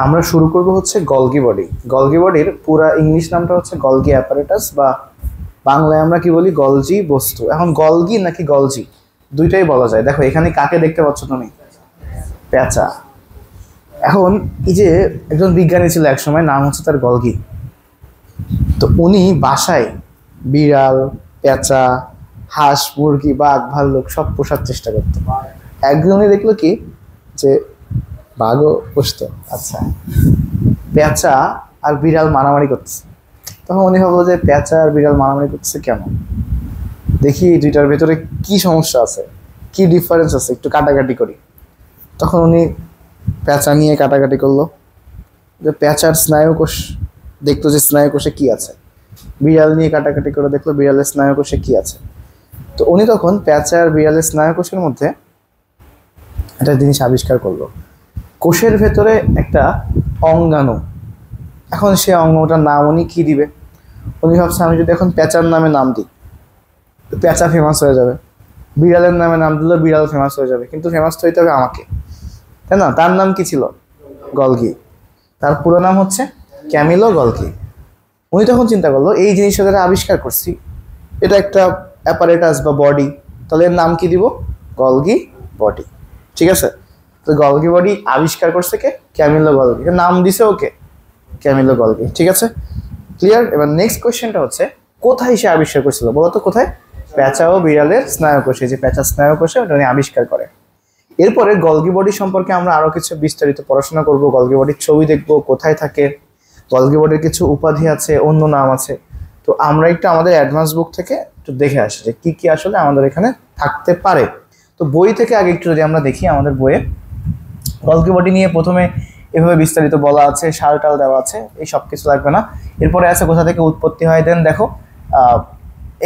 আমরা শুরু করব হচ্ছে গলগি বডি। গলগি বডির পুরা ইংলিশ নামটা হচ্ছে গলগি অ্যাপারেটাস, বা বাংলায় আমরা কি বলি গলজি বস্তু। এখন গলগি নাকি গলজি দুইটাই বলা যায়। দেখো এখানে কাকে দেখতে পাচ্ছ তুমি? পেঁচা। এখন এই যে একজন বিজ্ঞানী ছিল এক সময়, নাম হচ্ছে তার গলগি। তো উনি বাসায় বিড়াল, পেঁচা, হাঁস, মুরগি, বাঘ, ভাল্লুক সব পোষার চেষ্টা করতো। একজনই দেখলো কি যে বাঘও পুষতো। আচ্ছা, পেঁচা আর বিড়াল মারামারি করতেছে। তখন উনি ভাবলো যে পেঁচা আর বিড়াল মারামারি করতেছে কেন, দেখি দুইটার ভেতরে কি সমস্যা আছে, কি ডিফারেন্স আছে, একটু কাটাকাটি করি। তখন উনি পেঁচা নিয়ে কাটাকাটি করলো, যে পেঁচার স্নায়ুকোষ দেখতো যে স্নায়ুকোষে কি আছে। বিড়াল নিয়ে কাটাকাটি করে দেখলো বিড়ালের স্নায়ুকোষে কি আছে। তো উনি তখন পেঁচা আর বিড়ালের স্নায়ুকোষের মধ্যে একটা জিনিস আবিষ্কার করলো, কোষের ভেতরে একটা অঙ্গাণু। এখন সে অঙ্গটার নাম উনি কি দিবে? উনি ভাবছে আমি যদি এখন পেঁচার নামে নাম দিই, পেঁচা ফেমাস হয়ে যাবে, বিড়ালের নামে নাম দিলেও বিড়াল ফেমাস হয়ে যাবে, কিন্তু ফেমাস তো হইতে হবে আমাকে, তাই না? তার নাম কি ছিল? গলগি। তার পুরো নাম হচ্ছে ক্যামিলো গলগি। উনি তখন চিন্তা করলো এই জিনিসটা যারা আবিষ্কার করছি এটা একটা অ্যাপারেটাস বা বডি, তাহলে এর নাম কি দিব? Golgi body. ঠিক আছে, তো গলগি বডি আবিষ্কার করছে কে? Camilo Golgi. নাম দিছে ওকে, ক্যামিলো গলগি। ঠিক আছে, ক্লিয়ার? এবার নেক্সট কোয়েশ্চেনটা হচ্ছে কোথায় সে আবিষ্কার করছিল বলো তো? কোথায়? পেঁচা ও বিড়ালের স্নায়ুকোষে। যে পেঁচা স্নায়ুকোষে ওটা উনি আবিষ্কার করে। এরপরে গলগি বডি সম্পর্কে আমরা আরো কিছু বিস্তারিত পড়াশোনা করব। গলগি বডির ছবি দেখব, কোথায় থাকে, গলগি বডির কিছু উপাধি আছে, অন্য নাম আছে। তো আমরা একটু আমাদের অ্যাডভান্স বুক থেকে একটু দেখে আসি যে কি কি আসলে আমাদের এখানে থাকতে পারে। তো বই থেকে আগে একটু যদি আমরা দেখি, আমাদের বইয়ে গলগি বডি নিয়ে প্রথমে এভাবে বিস্তারিত বলা আছে, সাল টাল দেওয়া আছে, এই সব কিছু লাগবে না। এরপরে আছে কোথা থেকে উৎপত্তি হয়। দেন দেখো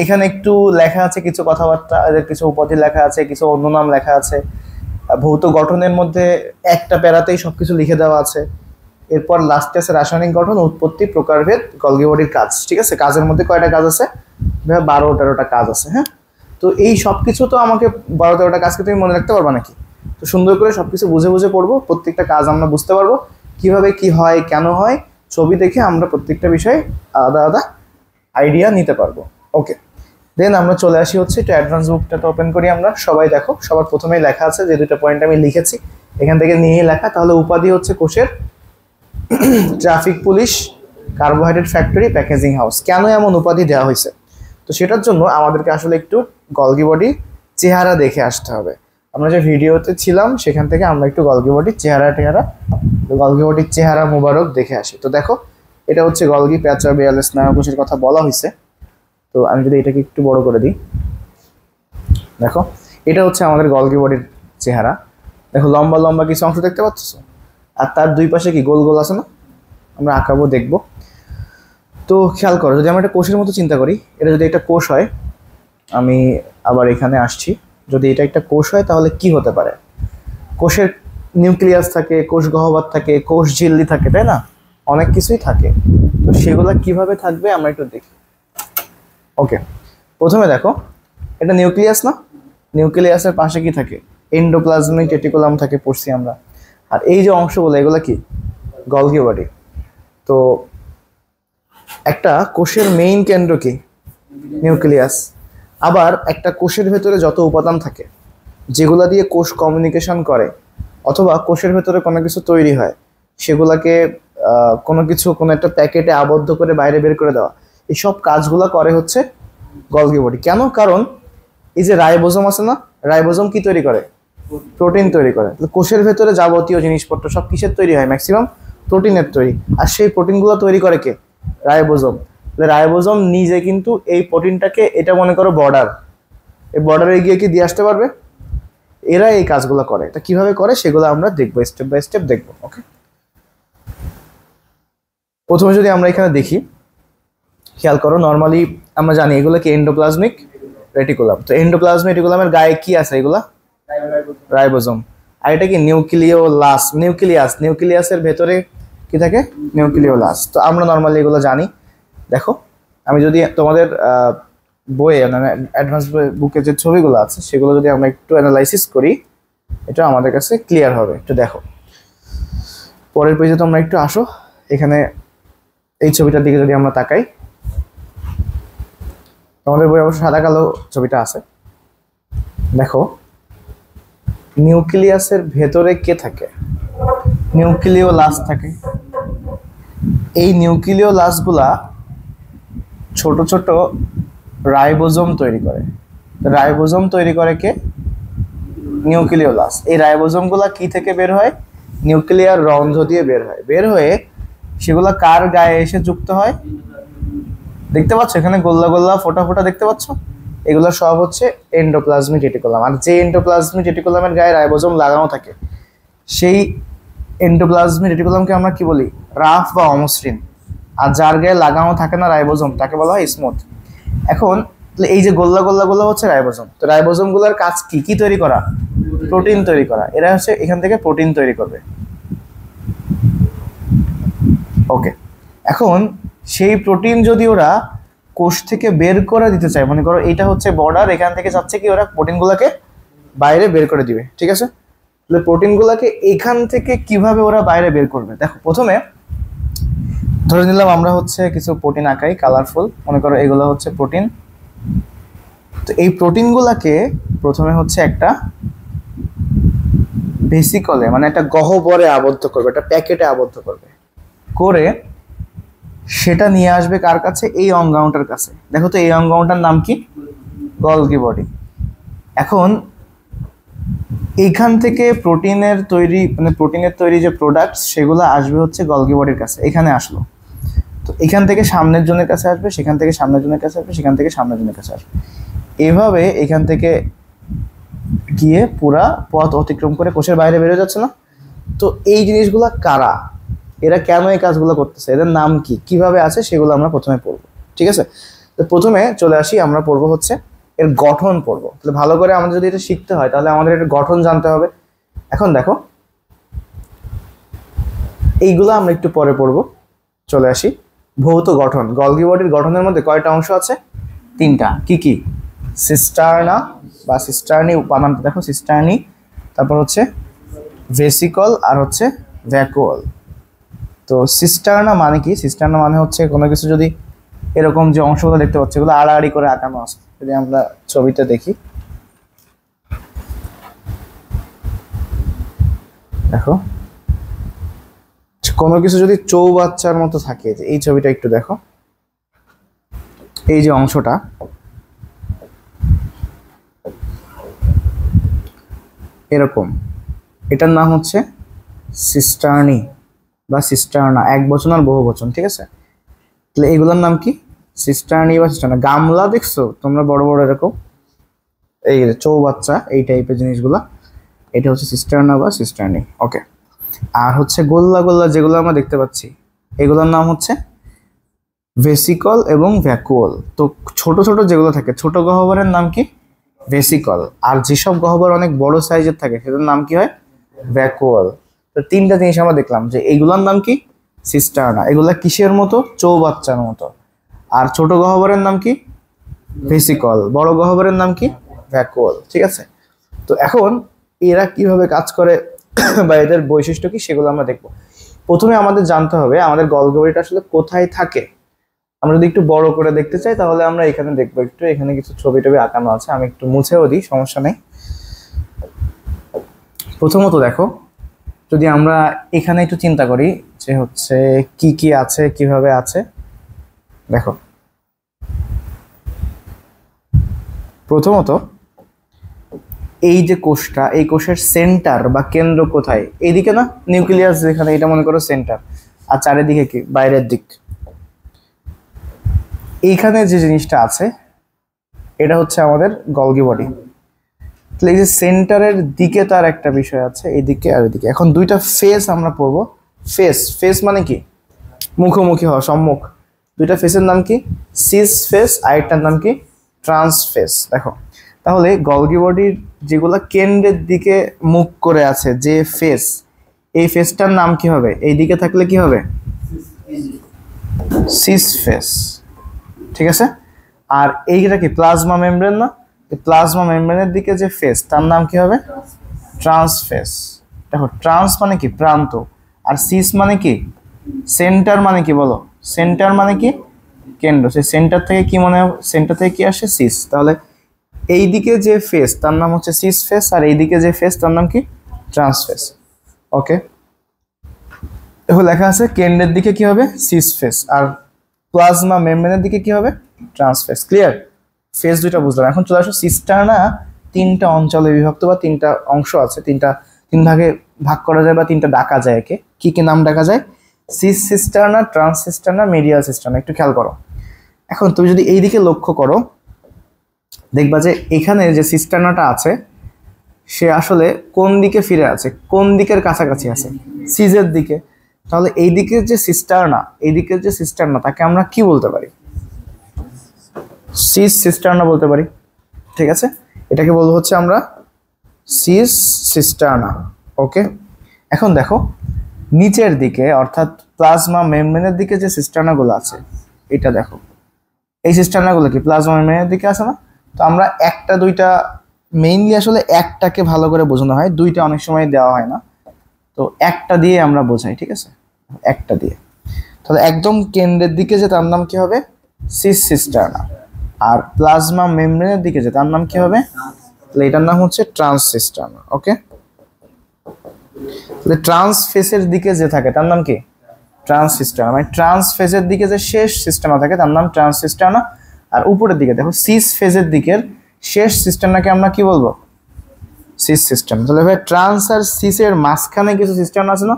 এখানে একটু লেখা আছে কিছু কথাবার্তা, এদের কিছু উপাধি লেখা আছে, কিছু অন্য নাম লেখা আছে। ভৌত গঠনের মধ্যে একটা প্যারাতেই সবকিছু লিখে দেওয়া আছে। এরপর লাস্টে আছে রাসায়নিক গঠন, উৎপত্তি, প্রকারভেদ, গলগি বডির কাজ। ঠিক আছে, কাজের মধ্যে কয়টা কাজ আছে? 12-13টা কাজ আছে। হ্যাঁ, তো এই সব কিছু তো আমাকে 12-13টা কাজকে তুমি মনে রাখতে পারবা নাকি? তো সুন্দর করে সবকিছু বুঝে বুঝে পড়বো, প্রত্যেকটা কাজ আমরা বুঝতে পারবো, কিভাবে কি হয়, কেন হয়, ছবি দেখে আমরা প্রত্যেকটা বিষয়ে আলাদা আলাদা আইডিয়া নিতে পারবো। ওকে, দেন আমরা চলে আসি হচ্ছে একটু অ্যাডভান্স বুকটা ওপেন করি আমরা। সবাই দেখো, সবার প্রথমেই লেখা আছে যে দুটো পয়েন্ট আমি লিখেছি এখান থেকে নিয়েই লেখা। তাহলে উপাধি হচ্ছে কোষের traffic police, carbohydrate factory, packaging house. কেন এমন উপাধি দেওয়া হয়েছে? তো সেটার জন্য আমাদেরকে আসলে একটু গলগি বডি চেহারা দেখে আসতে হবে। আমরা যে ভিডিওতে ছিলাম সেখান থেকে আমরা একটু গলগি বডির গলগি বডির চেহারা মুবারক দেখে আসি। তো দেখো, এটা হচ্ছে গলগি, পেঁচা বিড়ালের স্নায়ুকোষের কথা বলা হয়েছে। তো আমি যদি এটাকে একটু বড় করে দিই, দেখো এটা হচ্ছে আমাদের গলগি বডির চেহারা। দেখো লম্বা লম্বা কিছু অংশ দেখতে পাচ্ছ, আর তার দুই পাশে কি গোল গোল আছে না? আমরা আঁকাবো, দেখবো। তো খেয়াল করো, যদি আমরা একটা কোষের মতো চিন্তা করি, এটা যদি একটা কোষ হয়, আমি আবার এখানে আসছি, যদি এটা একটা কোষ হয় তাহলে কি হতে পারে? কোষের নিউক্লিয়াস থাকে, কোষ গহ্বর থাকে, কোষ ঝিল্লি থাকে, তাই না? অনেক কিছুই থাকে। তো সেগুলা কিভাবে থাকবে আমরা একটু দেখি। ওকে, প্রথমে দেখো এটা নিউক্লিয়াস না? নিউক্লিয়াসের পাশে কি থাকে? এন্ডোপ্লাজমিক রেটিকুলাম থাকে, পড়ছি আমরা। আর এই যে অংশগুলো এগুলো কি? Golgi body. তো একটা কোষের মেইন কেন্দ্র কি? নিউক্লিয়াস। আবার একটা কোষের ভেতরে যত উপাদান থাকে যেগুলা দিয়ে কোষ কমিউনিকেশন করে, অথবা কোষের ভেতরে কোনো কিছু তৈরি হয়, সেগুলাকে কোনো কিছু কোনো একটা প্যাকেটে আবদ্ধ করে বাইরে বের করে দেওয়া, এই সব কাজগুলো করে হচ্ছে গলগি বডি। কেন? কারণ এই যে রাইবোজোম আছে না, রাইবোজোম কি তৈরি করে? প্রোটিন তৈরি করে। কোষের ভেতরে যাবতীয় জিনিসপত্র সব কিসের তৈরি হয়? ম্যাক্সিমাম প্রোটিনের তৈরি। আর সেই প্রোটিনগুলো তৈরি করে কে? রাইবোজোম। রাইবোজোম নিজে কিন্তু এই প্রোটিনটাকে, এটা মনে করো বর্ডার, এই বর্ডারে গিয়ে কি দিয়ে আসতে পারবে? এরা এই কাজগুলো করে। এটা কিভাবে করে সেগুলো আমরা দেখবো, স্টেপ বাই স্টেপ দেখবো। ওকে, প্রথমে যদি আমরা এখানে দেখি, খেয়াল করো, নর্মালি আমরা জানি এগুলোকে এন্ডোপ্লাজমিক রেটিকুলাম। তো এন্ডোপ্লাজমিক রেটিকুলামের গায়ে কি আছে? এগুলা রাইবোজোম। আর এটা কি? নিউক্লিওলাস। নিউক্লিয়াসের ভেতরে কি থাকে? নিউক্লিওলাস। তো আমরা নর্মালি এগুলো জানি। দেখো, আমি যদি তোমাদের বইয়ে মানে অ্যাডভান্স বুকে যে ছবিগুলো আছে সেগুলো যদি আমরা একটু অ্যানালাইসিস করি, এটা আমাদের কাছে ক্লিয়ার হবে। একটু দেখো, পরের পেজে তোমরা একটু আসো, এখানে এই ছবিটার দিকে যদি আমরা তাকাই, তোমাদের বই অবশ্য সাদা কালো ছবিটা আছে। দেখো নিউক্লিয়াসের ভেতরে কে থাকে? নিউক্লিওলাস থাকে। এই নিউক্লিওলাসগুলা ছোট ছোট রাইবোজোম তৈরি করে। রাইবোজোম তৈরি করে কে? নিউক্লিওলাস। এই রাইবোজোমগুলা কি থেকে বের হয়? নিউক্লিয়ার রন্ধ্র দিয়ে বের হয়। বের হয়ে সেগুলা কার গায়ে এসে যুক্ত হয়? দেখতে পাচ্ছ এখানে গোল্লা গোল্লা ফোটা ফোটা দেখতে পাচ্ছ? এগুলো সব হচ্ছে এন্ডোপ্লাজমিক রেটিকুলাম। আর যে এন্ডোপ্লাজমিক রেটিকুলামের গায়ে রাইবোজোম লাগানো থাকে, সেই এন্ডোপ্লাজমিক রেটিকুলামকে আমরা কি বলি? রাফ বা অমসৃণ। আর যার গায়ে লাগানো থাকে না রাইবোজোম, তাকে বলা হয় স্মুথ। এখন এই যে গোল্লা গোল্লা গুলো হচ্ছে রাইবোজোম। তো রাইবোজোম গুলোর কাজ কি? কি তৈরি করা? প্রোটিন তৈরি করা। এরা হচ্ছে এখান থেকে প্রোটিন তৈরি করবে। ওকে, এখন সেই প্রোটিন যদি ওরা কোষ থেকে বের করে দিতে চায়, মনে করো এটা হচ্ছে বর্ডার, এখান থেকে যাচ্ছে কি ওরা প্রোটিনগুলোকে বাইরে বের করে দিবে, ঠিক আছে? তাহলে প্রোটিনগুলোকে এখান থেকে কিভাবে ওরা বাইরে বের করবে? দেখো প্রথমে ধরে নিলাম আমরা হচ্ছে কিছু প্রোটিন আঁকাই কালারফুল, মনে করো এগুলো হচ্ছে প্রোটিন। তো এই প্রোটিনগুলোকে প্রথমে হচ্ছে একটা ভেসিকলে মানে একটা গহ্বরে আবদ্ধ করবে, একটা প্যাকেটে আবদ্ধ করবে, করে সেটা নিয়ে আসবে কার কাছে? এই অঙ্গাণুটার কাছে। দেখো তো এই অঙ্গাণুটার নাম কি? Golgi body. এখন এইখান থেকে প্রোটিনের তৈরি যে প্রোডাক্টস সেগুলো আসবে হচ্ছে গলগি বডির কাছে। এখানে আসলো, তো এখান থেকে সামনের জনের কাছে আসবে, সেখান থেকে সামনের জনের কাছে আসবে, সেখান থেকে সামনের জনের কাছে আসবে। এভাবে এখান থেকে গিয়ে পুরা পথ অতিক্রম করে কোষের বাইরে বেরোয় যাচ্ছে না? তো এই জিনিসগুলা কারা? এরা কেন এই কাজগুলো করতেছে? এদের নাম কি? কিভাবে আছে? সেগুলো আমরা প্রথমে পড়বো, ঠিক আছে? তো প্রথমে চলে আসি, আমরা পড়বো হচ্ছে এর গঠন পড়বো। তাহলে ভালো করে আমাদের যদি এটা শিখতে হয় তাহলে আমাদের এর গঠন জানতে হবে। এখন দেখো এইগুলো আমরা একটু পরে পড়বো। চলে আসি ভৌত গঠন। গলগি বডির গঠনের মধ্যে কয়টা অংশ আছে? তিনটা। কি কি? সিস্টার্না বা সিস্টার্নি উপাদান, দেখো সিস্টার্নি, তারপর হচ্ছে ভেসিকল, আর হচ্ছে ভ্যাকুয়াল। তো সিস্টার্না মানে কি? সিস্টার্না মানে হচ্ছে কোনো কিছু যদি এরকম যে অংশগুলো দেখতে পাচ্ছি এগুলো আড়াআড়ি করে আঁকানো আছে, যদি আমরা ছবিটা দেখি, দেখো কোনো কিছু যদি চৌবাচ্চার মতো থাকে, যে এই ছবিটা একটু দেখো, এই যে অংশটা, এরকম, এটার নাম হচ্ছে সিস্টার্নি বা সিস্টার্না, এক বচন আর বহু বচন, ঠিক আছে? তাহলে এগুলোর নাম কি? সিস্টার্নি বা সিস্টার্না। গামলা দেখছো তোমরা বড় বড় এরকম, এই যে চৌবাচ্চা এই টাইপের জিনিসগুলা, এটা হচ্ছে সিস্টার্না বা সিস্টার্নি। ওকে, আর হচ্ছে গোল্লা গোল্লা যেগুলো আমরা দেখতে পাচ্ছি এগুলোর নাম হচ্ছে ভেসিকল এবং ভ্যাকুয়াল। তো ছোট ছোট যেগুলো থাকে ছোট গহ্বরের নাম কি? ভেসিকল। আর যেসব গহ্বর অনেক বড় সাইজের থাকে সেটার নাম কি হয়? ভ্যাকুয়াল। তো তিনটা জিনিস আমরা দেখলাম যে এইগুলোর নাম কি? সিস্টার্না। এগুলা কিসের মতো? চৌবাচ্চার মতো। আর ছোট গহ্বরের নাম কি? ভেসিকল। বড় গহ্বরের নাম কি? ভ্যাকুয়াল, ঠিক আছে? তো এখন এরা কিভাবে কাজ করে বা এদের বৈশিষ্ট্য কি সেগুলো আমরা দেখবো। প্রথমে আমাদের জানতে হবে আমাদের গলগি বডিটা আসলে কোথায় থাকে। আমরা যদি একটু বড় করে দেখতে চাই তাহলে আমরা এখানে দেখবো, একটু এখানে কিছু ছবি টবি আঁকানো আছে, আমি একটু মুছেও দিই, সমস্যা নেই। প্রথমত দেখো, যদি আমরা এখানে একটু চিন্তা করি যে হচ্ছে কি কি আছে, কিভাবে আছে, দেখো প্রথমত এই যে কোষটা, এই কোষের সেন্টার বা কেন্দ্র কোথায়? এইদিকে না, নিউক্লিয়াস যেখানে, এটা মনে করো সেন্টার, আর চারিদিকে কি? বাইরের দিক। এইখানে যে জিনিসটা আছে এটা হচ্ছে আমাদের গলগি বডি। তাহলে এই যে সেন্টারের দিকে তার একটা বিষয় আছে, এইদিকে আর এদিকে। এখন দুইটা ফেস আমরা পড়বো। ফেস, ফেস মানে কি? মুখোমুখি হওয়া, সম্মুখ। দুইটা ফেসের নাম কি? সিস ফেস, আরেকটার নাম কি? Trans face. দেখো তাহলে গলগি বডির যেগুলো কেন্দ্রের দিকে মুখ করে আছে যে ফেস, এই ফেসটার নাম কি হবে? এই দিকে থাকলে কি হবে? সিস ফেস, ঠিক আছে? আর এইটা কি? প্লাজমা মেমব্রেন না? প্লাজমা মেমব্রেনের দিকে যে ফেস তার নাম কি হবে? Trans face. দেখো ট্রান্স মানে কি? প্রান্ত, আর সিস মানে কি সেন্টার, মানে কি বলো, সেন্টার মানে কি কেন্দ্র, সেই সেন্টার থেকে কি মনে হয়, সেন্টার থেকে কি আসে সিস। তাহলে এইদিকে যে ফেস তার নাম হচ্ছে সিস ফেস, আর এইদিকে যে ফেস তার নাম কি ট্রান্স ফেস। ওকে, এখন লেখা আছে কেন্দ্রের দিকে কি হবে সিস ফেস, আর প্লাজমা মেমব্রেনের দিকে কি হবে ট্রান্স ফেস। ক্লিয়ার, ফেস দুইটা বুঝলাম। এখন চলে আসো সিস্টার্না তিনটা অঞ্চলে বিভক্ত বা তিনটা অংশ আছে, তিন ভাগে ভাগ করা যায় বা তিনটা ডাকা যায় একে। কি কি নাম ডাকা যায়? Cis cisterna, trans cisterna, medial cisterna. একটু খেয়াল করো। এখন তুমি যদি এই দিকে লক্ষ্য করো, দেখবা যে এখানে যে সিস্টার্নাটা আছে সে আসলে কোন দিকে ফিরে আছে, কোন দিকের কাছাকাছি আছে, সিজের দিকে। তাহলে এই দিকের যে সিস্টার্না তাকে আমরা কি বলতে পারি? সিস সিস্টার্না বলতে পারি। ঠিক আছে, এটাকে বলবো হচ্ছে আমরা সিস সিস্টার্না। ওকে, এখন দেখো নিচের দিকে অর্থাৎ প্লাজমা মেমব্রেনের দিকে যে সিস্টার্নাগুলো আছে, এটা দেখো, এই সিস্টার্নাগুলো কি প্লাজমা মেমব্রেনের দিকে আছে না? তো আমরা একটা দুইটা, মেইনলি আসলে একটাকে ভালো করে বোঝানো হয়, দুইটা অনেক সময় দেওয়া হয় না, তো একটা দিয়ে আমরা বোঝাই। ঠিক আছে, একটা দিয়ে। তাহলে একদম কেন্দ্রের দিকে যে তার নাম কি হবে সিস সিস্টার্না, আর প্লাজমা মেমব্রেনের দিকে যে তার নাম কি হবে, তাহলে এটার নাম হচ্ছে ট্রান্স সিস্টার্না। ওকে, তাহলে ট্রান্স ফেসের দিকে যে থাকে তার নাম কি ট্রান্স সিস্টার্না, মানে ট্রান্স ফেজের দিকে যে শেষ সিস্টার্না থাকে তার নাম ট্রান্স সিস্টার্না। আর উপরের দিকে দেখো সিস ফেজের দিকের শেষ সিস্টার্নাকে আমরা কি বলবো সিস সিস্টার্না। তাহলে ভাই ট্রান্স আর সিসের মাঝখানে কিছু সিস্টার্না আছে না,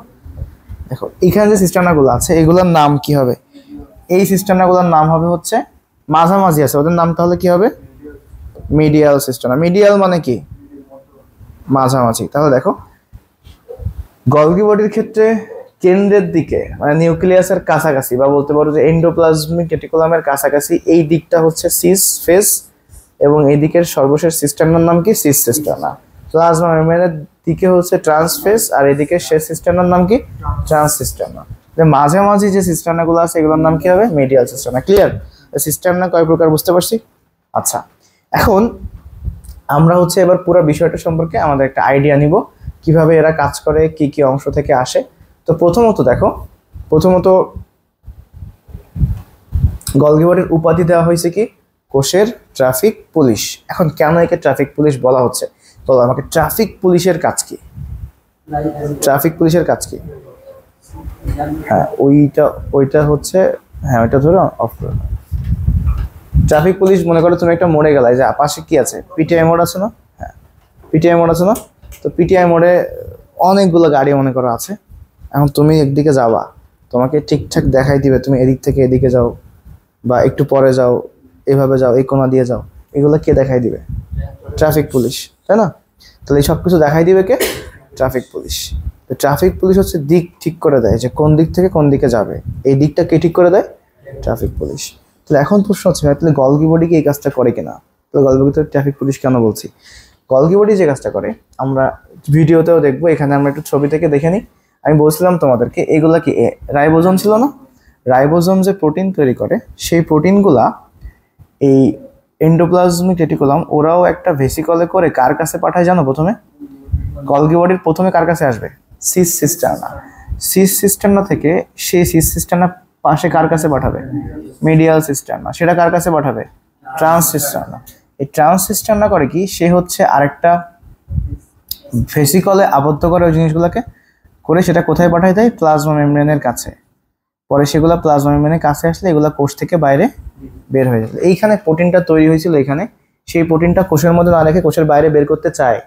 দেখো এখানে যে সিস্টার্নাগুলো আছে এগুলোর নাম কি হবে? এই সিস্টার্নাগুলোর নাম হবে হচ্ছে মাঝামাঝি আছে ওদের নাম, তাহলে কি হবে মিডিয়াল সিস্টার্না। মিডিয়াল মানে কি মাঝামাঝি। তাহলে দেখো গলগি বডির ক্ষেত্রে কেন্দ্রের দিকে মানে নিউক্লিয়াসের কাছাকাছি বা বলতে পারো যে এন্ডোপ্লাজমিক রেটিকুলামের কাছাকাছি এই দিকটা হচ্ছে সিস ফেস, এবং এই দিকের সর্বশেষ সিস্টার্নার নাম কি সিস সিস্টার্না। প্লাজমা মেমব্রেনের দিকে হচ্ছে ট্রান্স ফেস, আর এদিকে শেষ সিস্টার্নার নাম কি ট্রান্স সিস্টার্না। মাঝামাঝি যে সিস্টার্নাগুলো আছে এগুলোর নাম কি হবে মিডিয়াল সিস্টার্না। ক্লিয়ার, সিস্টার্না কয় প্রকার বুঝতে পারছি। আচ্ছা, এখন আমরা হচ্ছে এবার পুরো বিষয়টা সম্পর্কে আমাদের একটা আইডিয়া নিব, কিভাবে এরা কাজ করে, কি কি অংশ থেকে আসে। তো প্রথমত দেখো, গলগি বডির উপাধি দেওয়া হয়েছে কি কোষের ট্রাফিক পুলিশ। এখন কেন একে ট্রাফিক পুলিশ বলা হচ্ছে? তো আমাকে ট্রাফিক পুলিশের কাজ কি, ট্রাফিক পুলিশের কাজ কি? হ্যাঁ ওইটা হচ্ছে, হ্যাঁ ওইটা ধরো অফ করো। ট্রাফিক পুলিশ মনে করো তুমি একটা মোড়ে গেলে, যে পাশে কি আছে পিটিআই মোড় আছে না, হ্যাঁ পিটিআই মোড় আছে না, তো পিটিআই মোড়ে অনেকগুলো গাড়ি মনে করো আছে। এখন তুমি একদিকে যাবা, তোমাকে ঠিকঠাক দেখাই দিবে তুমি এদিক থেকে এদিকে যাও বা একটু পরে যাও, এভাবে যাও, এই কোণা দিয়ে যাও, এগুলো কে দেখাই দিবে? ট্রাফিক পুলিশ, তাই না? তাহলে এই সব কিছু দেখাই দিবে কে? Traffic police. তো ট্রাফিক পুলিশ হচ্ছে দিক ঠিক করে দেয়, যে কোন দিক থেকে কোন দিকে যাবে, এই দিকটা কে ঠিক করে দেয়? Traffic police. তাহলে এখন প্রশ্ন হচ্ছে তাহলে গলগি বডি কি এই কাজটা করে কিনা? তাহলে গলগি বডিতে ট্রাফিক পুলিশ কেন বলছি? গলগি বডি যে কাজটা করে আমরা ভিডিওতেও দেখবো, এখানে আমরা একটু ছবি থেকে দেখে নিই। আমি বলছিলাম তোমাদেরকে এগুলা কি রাইবোজোম ছিল না, রাইবোজোম যে প্রোটিন তৈরি করে সেই প্রোটিনগুলা এই এন্ডোপ্লাজমিক রেটিকুলাম ওরাও একটা ভেসিকলে করে কার কাছে পাঠায় জানো? প্রথমে গলগি বডির প্রথমে কার কাছে আসবে? সিস সিস্টার্না। সিস সিস্টার্না থেকে সেই সিস সিস্টার্না পাশে কার কাছে পাঠাবে? মিডিয়াল সিস্টার্না। সেটা কার কাছে পাঠাবে? ট্রান্স সিস্টার্না। এই ট্রান্স সিস্টার্না করে কি, সে হচ্ছে আরেকটা ভেসিকলে আবদ্ধ করে ওই জিনিসগুলোকে করে সেটা কোথায় পাঠায় দেয়? প্লাজমা মেমব্রেনের কাছে। পরে সেগুলো প্লাজমা মেমব্রেনের কাছে আসলে এগুলো কোষ থেকে বাইরে বের হয়ে যাবে। এইখানে প্রোটিনটা তৈরি হয়েছিল এখানে, সেই প্রোটিনটা কোষের মধ্যে না রেখে কোষের বাইরে বের করতে চায়,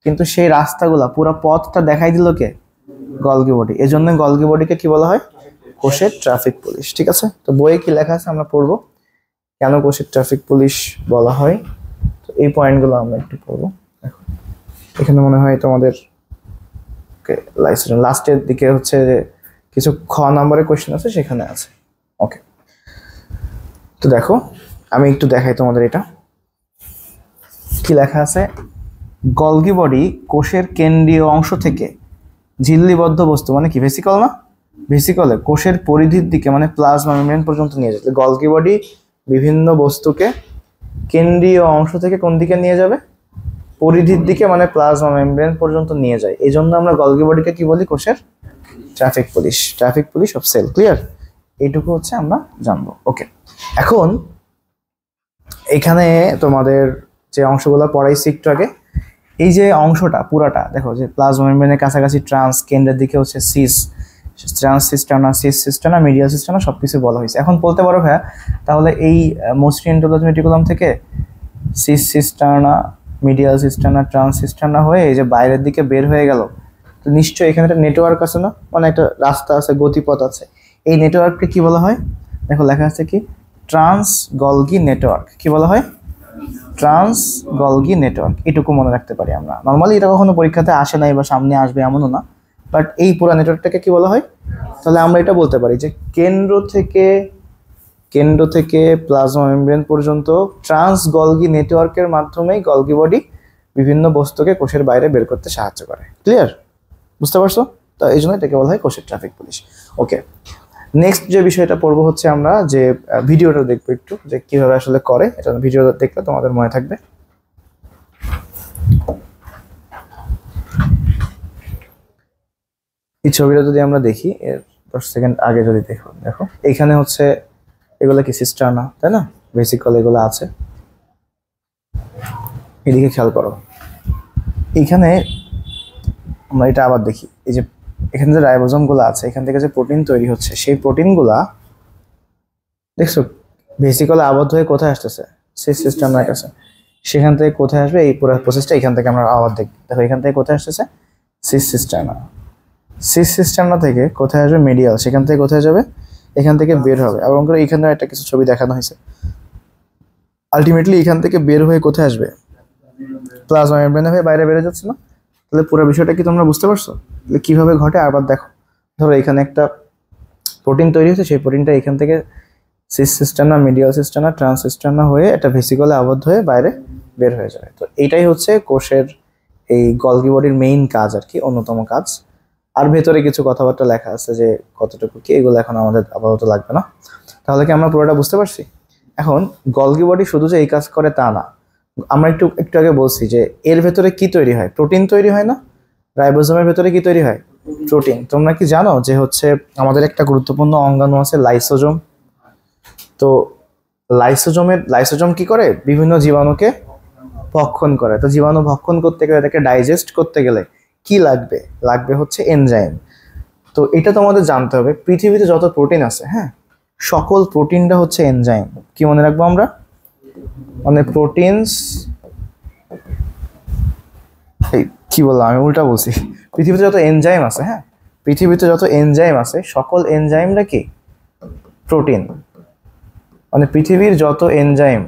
কিন্তু সেই রাস্তাগুলো পুরো পথটা দেখাই দিল কে? Golgi body. এজন্য গলগি বডিকে কি বলা হয়? কোষের ট্রাফিক পুলিশ। ঠিক আছে, তো বইয়ে কি লেখা আছে আমরা পড়বো, কেন কোষের ট্রাফিক পুলিশ বলা হয়। তো এই পয়েন্টগুলো আমরা একটু পড়বো। এখন এখানে মনে হয় তোমাদের লাস্টের দিকে হচ্ছে কিছু খ নাম্বারের কোয়েশ্চেন আছে, সেখানে আছে। ওকে, তো দেখো আমি একটু দেখাই তোমাদের, এটা কি লেখা আছে। গলগি বডি কোষের কেন্দ্রীয় অংশ থেকে ঝিল্লিবদ্ধ বস্তু মানে কি ভেসিকল না, ভেসিকলে কোষের পরিধির দিকে মানে প্লাজমা মেমব্রেন পর্যন্ত নিয়ে যাবে। গলগি বডি বিভিন্ন বস্তুকে কেন্দ্রীয় অংশ থেকে কোন দিকে নিয়ে যাবে? পরিধির দিকে মানে প্লাজমা মেমব্রেন পর্যন্ত নিয়ে যায়। এই জন্য আমরা গলগি বডিকে কি বলি? কোষের traffic police of cell. Clear? এইটুকু হচ্ছে আমরা জানবো। ওকে, এখন এখানে তোমাদের যে অংশগুলো পড়াইছি একটু আগে, এই যে অংশটা পুরাটা দেখো, যে প্লাজমা মেমব্রেনের কাছাকাছি ট্রান্স, কেন্দ্রের দিকে হচ্ছে সিস, ট্রান্স সিস্টার্না, সিস সিস্টার্না, মিডিয়াল সিস্টার্না সবকিছু বলা হয়েছে। এখন বলতে পারো ভাইয়া তাহলে এই মসৃণ এন্ডোপ্লাজমিক রেটিকুলাম থেকে সিস সিস্টার্না, মিডিয়াল সিস্টার্না, ট্রান্স সিস্টার্না হয়ে এই যে বাইরের দিকে বের হয়ে গেল, তো নিশ্চয়ই এখানে একটা নেটওয়ার্ক আছে না, মানে একটা রাস্তা আছে, গতিপথ আছে। এই নেটওয়ার্ককে কি বলা হয়? দেখো লেখা আছে কি, ট্রান্স গলগি নেটওয়ার্ক। কি বলা হয়? Trans Golgi network. এটুকু মনে রাখতে পারি আমরা। নর্মালি এটা কখনো পরীক্ষাতে আসে নাই বা সামনে আসবে এমনও না, বাট এই পুরো নেটওয়ার্কটাকে কি বলা হয়? তাহলে আমরা এটা বলতে পারি যে কেন্দ্র থেকে প্লাজমা মেমব্রেন পর্যন্ত ট্রান্স গলগি নেটওয়ার্কের মাধ্যমেই গলগি বডি বিভিন্ন বস্তুকে কোষের বাইরে বের করতে সাহায্য করে। ক্লিয়ার? বুঝতে পারছো? তো এই জন্য এটাকে বলা হয় কোষের ট্রাফিক পুলিশ। ওকে, নেক্সট যে বিষয়টা পড়বো হচ্ছে আমরা যে ভিডিওটা দেখবো একটু, যে কিভাবে আসলে করে। এটা ভিডিও দেখলে তোমাদের মনে থাকবে। এই ছবিটা যদি আমরা দেখি, এর 10 সেকেন্ড আগে যদি দেখো এইখানে হচ্ছে এগুলো কি সিস্টার্না, তাই না? বেসিক্যালি এগুলো আছে। এদিকে খেয়াল করো, এইখানে আমরা এটা আবার দেখি, এই যে এখানে যে রাইবোজোম গুলো আছে, এখান থেকে যে প্রোটিন তৈরি হচ্ছে, সেই প্রোটিনগুলা দেখছো বেসিক্যালি আবদ্ধ হয়ে কোথায় আসতেছে? সিস সিস্টার্নার কাছে। সেখান থেকে কোথায় আসবে? এই পুরো প্রসেসটা এখান থেকে আমরা আবার দেখি। দেখো এখান থেকে কোথায় আসতেছে? সিস সিস্টার্না। সিস সিস্টার্না থেকে কোথায় আসবে? মিডিয়াল। সেখান থেকে কোথায় যাবে? এখান থেকে বের হবে। এবং এখানে একটা কিছু ছবি দেখানো হয়েছে। আলটিমেটলি এখান থেকে বের হয়ে কোথায় আসবে? প্লাজমা মেমব্রেন হয়ে বাইরে বেরো যাচ্ছে না? তাহলে পুরো বিষয়টা কি তোমরা বুঝতে পারছো? তাহলে কিভাবে ঘটে আবার দেখো। ধরো এখানে একটা প্রোটিন তৈরি হয়েছে, সেই প্রোটিনটা এখান থেকে সিস সিস্টার্না, মিডিয়াল সিস্টার্না, ট্রান্স সিস্টার্না হয়ে একটা ভেসিকলে আবদ্ধ হয়ে বাইরে বের হয়ে যাবে। তো এটাই হচ্ছে কোষের এই গলগি বডির মেইন কাজ আর কি, অন্যতম কাজ। আর ভেতরে কিছু কথাবার্তা লেখা আছে যে কতটুকু কি, এগুলো এখন আমাদের আপাতত লাগবে না। তাহলে কি আমরা পুরোটা বুঝতে পারছি? এখন গলগি বডি শুধু যে এই কাজ করে তা না, আমরা একটু আগে বলছি যে এর ভেতরে কি তৈরি হয়? প্রোটিন তৈরি হয় না? রাইবোজোমের ভেতরে কি তৈরি হয়? প্রোটিন। তোমরা কি জানো যে হচ্ছে আমাদের একটা গুরুত্বপূর্ণ অঙ্গাণু আছে লাইসোজোম? তো লাইসোজোম কি করে? বিভিন্ন জীবাণুকে ভক্ষণ করে। তো জীবাণু ভক্ষণ করতে গেলে, তাকে ডাইজেস্ট করতে গেলে কি লাগবে হচ্ছে এনজাইম। তো এটা তোমাদের জানতে হবে, পৃথিবীতে যত প্রোটিন আছে, হ্যাঁ, সকল প্রোটিনটা হচ্ছে এনজাইম। কি মনে রাখবো আমরা? মানে প্রোটিনস, কি বললাম আমি, উল্টা বলছি। পৃথিবীতে যত এনজাইম আছে, হ্যাঁ, পৃথিবীতে যত এনজাইম আছে সকল এনজাইমটা কি? প্রোটিন। মানে পৃথিবীর যত এনজাইম,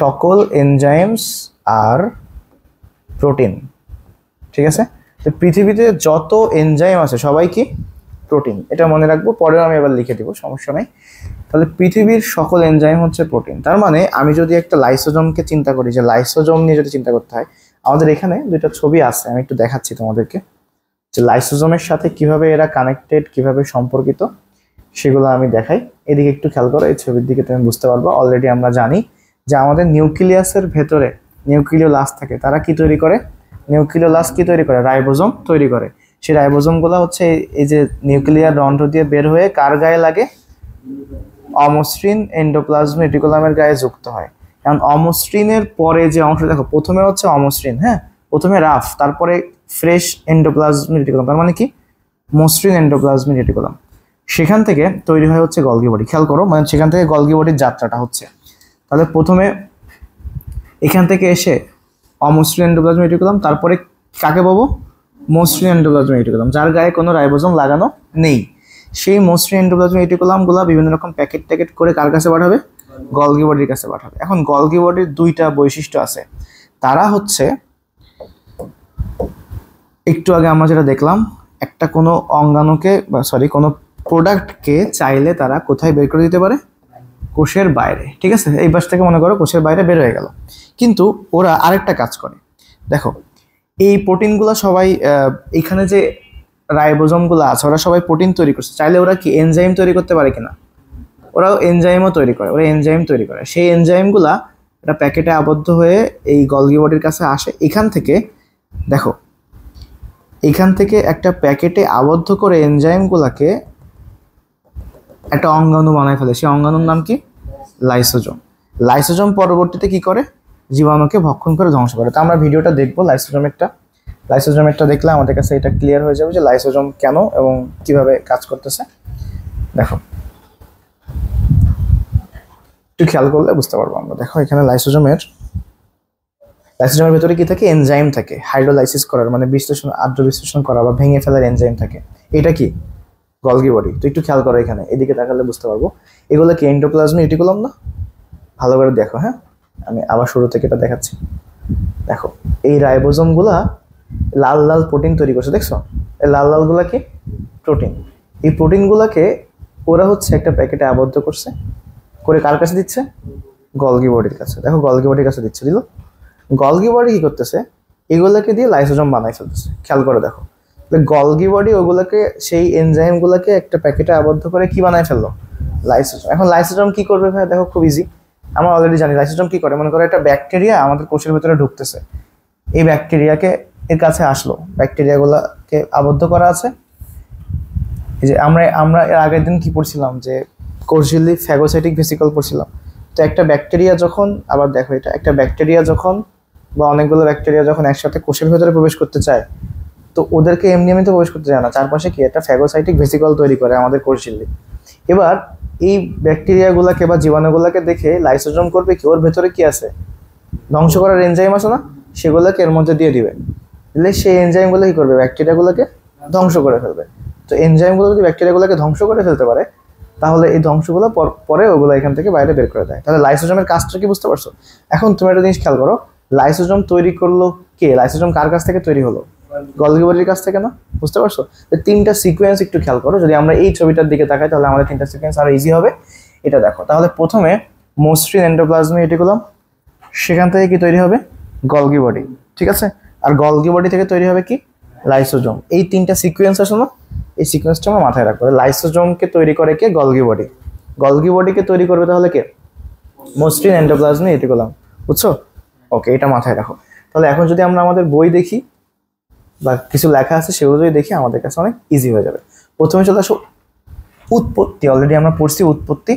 সকল এনজাইমস আর প্রোটিন। ঠিক আছে? তো পৃথিবীতে যত এনজাইম আছে সবাই কি? প্রোটিন। এটা মনে রাখবো, পরেও আমি এবার লিখে দিব, সমস্যা নেই। তাহলে পৃথিবীর সকল এনজাইম হচ্ছে প্রোটিন। তার মানে আমি যদি একটা লাইসোজোমকে চিন্তা করি, যে লাইসোজোম নিয়ে যদি চিন্তা করতে হয়, আমাদের এখানে দুইটা ছবি আছে, আমি একটু দেখাচ্ছি তোমাদেরকে, যে লাইসোজোমের সাথে কিভাবে এরা কানেক্টেড, কিভাবে সম্পর্কিত, সেগুলো আমি দেখাই। এদিকে একটু খেয়াল করো, এই ছবির দিকে তুমি বুঝতে পারবো। অলরেডি আমরা জানি যে আমাদের নিউক্লিয়াসের ভেতরে নিউক্লিওলাস থাকে। তারা কি তৈরি করে? নিউক্লিওলাস কি তৈরি করে? রাইবোজোম তৈরি করে। সেই রাইবোজোমগুলো হচ্ছে এই যে নিউক্লিয়ার রন্ধ্র দিয়ে বের হয়ে কার গায়ে লাগে? অমসৃণ এন্ডোপ্লাজমিক রেটিকুলামের গায়ে যুক্ত হয়। কারণ অমসৃণের পরে যে অংশ দেখো, প্রথমে হচ্ছে অমসৃণ, হ্যাঁ, প্রথমে রাফ, তারপরে ফ্রেশ এন্ডোপ্লাজমিক রেটিকুলাম, তার মানে কি? মসৃণ এন্ডোপ্লাজমিক রেটিকুলাম। সেখান থেকে তৈরি হয় হচ্ছে গলগি বডি। খেয়াল করো, মানে সেখান থেকে গলগি বডির যাত্রাটা হচ্ছে। তাহলে প্রথমে এখান থেকে এসে অমসৃণ এন্ডোপ্লাজমিক রেটিকুলাম, তারপরে কাকে পাবো? মসৃণ এন্ডোপ্লাজমিক রেটিকুলাম, যার গায়ে কোনো রাইবোজোম লাগানো নেই। সেই মসৃণ এন্ডোপ্লাজমিক রেটিকুলামগুলো বিভিন্ন রকম প্যাকেট করে কার কাছে পাঠাবে? গলগি বডির কাছে পাঠাবে। এখন গলগি বডির দুইটা বৈশিষ্ট্য আছে। তারা হচ্ছে, একটু আগে আমরা যেটা দেখলাম, একটা কোনো অঙ্গাণুকে কোনো প্রোডাক্টকে চাইলে তারা কোথায় বের করে দিতে পারে? কোষের বাইরে। ঠিক আছে? এই পাশ থেকে মনে করো কোষের বাইরে বের হয়ে গেল। কিন্তু ওরা আরেকটা কাজ করে, দেখো এই প্রোটিনগুলো সবাই, এখানে যে রাইবোজোমগুলো আছে, ওরা সবাই প্রোটিন তৈরি করছে। চাইলে ওরা কি এনজাইম তৈরি করতে পারে কিনা? ওরাও এনজাইমও তৈরি করে। ওরা এনজাইম তৈরি করে। সেই এনজাইমগুলা একটা প্যাকেটে আবদ্ধ হয়ে এই গলগি বডির কাছে আসে। এখান থেকে দেখো এখান থেকে একটা প্যাকেটে আবদ্ধ করে এনজাইমগুলোকে একটা অঙ্গাণু বানায় ফেলে। সেই অঙ্গাণুর নাম কি? লাইসোজোম। লাইসোজোম পরবর্তীতে কি করে? জীবাণুকে ভক্ষণ করে ধ্বংস করে। তো আমরা ভিডিওটা দেখবো লাইসোজোমেরটা দেখলে আমাদের কাছে এটা ক্লিয়ার হয়ে যাবে যে লাইসোজোম কেন এবং কিভাবে কাজ করতেছে। দেখো, একটু খেয়াল করলে বুঝতে পারবো আমরা। দেখো এখানে লাইসোজোমের ভেতরে কি থাকে? এনজাইম থাকে, হাইড্রোলাইসিস করার মানে আদ্র বিশ্লেষণ করা বা ভেঙে ফেলার এনজাইম থাকে। এটা কি? Golgi body. তো একটু খেয়াল করো, এখানে এদিকে তাকালে বুঝতে পারবো। এগুলো কি এন্ডোপ্লাজমিক রেটিকুলাম না? ভালো করে দেখো, হ্যাঁ আমি আবার শুরু থেকে এটা দেখাচ্ছি। দেখো এই রাইবোজোমগুলা লাল লাল প্রোটিন তৈরি করছে, দেখছো? এই লাল লালগুলা কি? প্রোটিন। এই প্রোটিনগুলোকে ওরা হচ্ছে একটা প্যাকেটে আবদ্ধ করছে, করে কার কাছে দিচ্ছে? গলগি বডির কাছে। দেখো গলগি বডির কাছে দিচ্ছে, দিল। গলগি বডি কি করতেছে? এগুলোকে দিয়ে লাইসোজোম বানাই ফেলতেছে। খেয়াল করে দেখো, গলগি বডি ওগুলোকে, সেই এনজাইমগুলোকে একটা প্যাকেটে আবদ্ধ করে কি বানায় ফেললো? লাইসোজোম। এখন লাইসোজোম কি করবে ভাই? দেখো খুব ইজি, আমরা অলরেডি জানি লাইসোজোম কি করে। মনে করো একটা ব্যাকটেরিয়া আমাদের কোষের ভিতরে ঢুকতেছে, এই ব্যাকটেরিয়াকে এর কাছে আসলো, ব্যাকটেরিয়াগুলোকে আবদ্ধ করা আছে। এই যে আমরা এর আগের দিন কি পড়ছিলাম যে কোষঝিল্লি ফ্যাগোসাইটিক ভেসিকল পড়ছিলাম। তো একটা ব্যাকটেরিয়া যখন, আবার দেখো এটা একটা ব্যাকটেরিয়া যখন বা অনেকগুলো ব্যাকটেরিয়া যখন একসাথে কোষের ভিতরে প্রবেশ করতে চায়, তো ওদেরকে এমনি এমনিতে প্রবেশ করতে চায় না, চারপাশে কি একটা ফ্যাগোসাইটিক ভেসিকল তৈরি করে আমাদের কোষঝিল্লি। এবার এই ব্যাকটেরিয়াগুলোকে বা জীবাণুগুলোকে দেখে লাইসোজোম করবে কি? ওর ভেতরে কি আছে? ধ্বংস করার এনজাইম আছে না? সেগুলোকে এর মধ্যে দিয়ে দিবে, দিলে সেই এনজাইমগুলো কি করবে? ব্যাকটেরিয়াগুলোকে ধ্বংস করে ফেলবে। তো এনজাইমগুলো যদি ব্যাকটেরিয়াগুলোকে ধ্বংস করে ফেলতে পারে, তাহলে এই ধ্বংসগুলো পরে ওগুলো এখান থেকে বাইরে বের করে দেয়। তাহলে লাইসোজোমের কাজটা কি বুঝতে পারছো? এখন তুমি একটা জিনিস খেয়াল করো, লাইসোজোম তৈরি করলো কে? লাইসোজোম কার কাছ থেকে তৈরি হলো? গলগি বডির কাছ থেকে না? বুঝতে পারছো? তিনটা সিকোয়েন্স একটু খেয়াল করো, যদি আমরা এই ছবিটার দিকে তাকাই তাহলে আমাদের তিনটা সিকোয়েন্স আরো ইজি হবে। এটা দেখো, তাহলে প্রথমে মসৃণ এন্ডোপ্লাজমিক রেটিকুলাম, সেখান থেকে কি তৈরি হবে? গলগি বডি, ঠিক আছে? আর গলগি বডি থেকে তৈরি হবে কি? লাইসোজোম। এই তিনটা সিকোয়েন্স আছে না? এই সিকোয়েন্সটা আমরা মাথায় রাখবো। লাইসোজোমকে তৈরি করে কে? Golgi body. গলগি বডিকে তৈরি করবে তাহলে কে? মসৃণ এন্ডোপ্লাজমিক রেটিকুলাম। বুঝছো? ওকে, এটা মাথায় রাখো। তাহলে এখন যদি আমরা আমাদের বই দেখি বা কিছু লেখা আছে সেগুলো যদি দেখি, আমাদের কাছে অনেক ইজি হয়ে যাবে। প্রথমে চলে আসো উৎপত্তি। অলরেডি আমরা পড়ছি উৎপত্তি।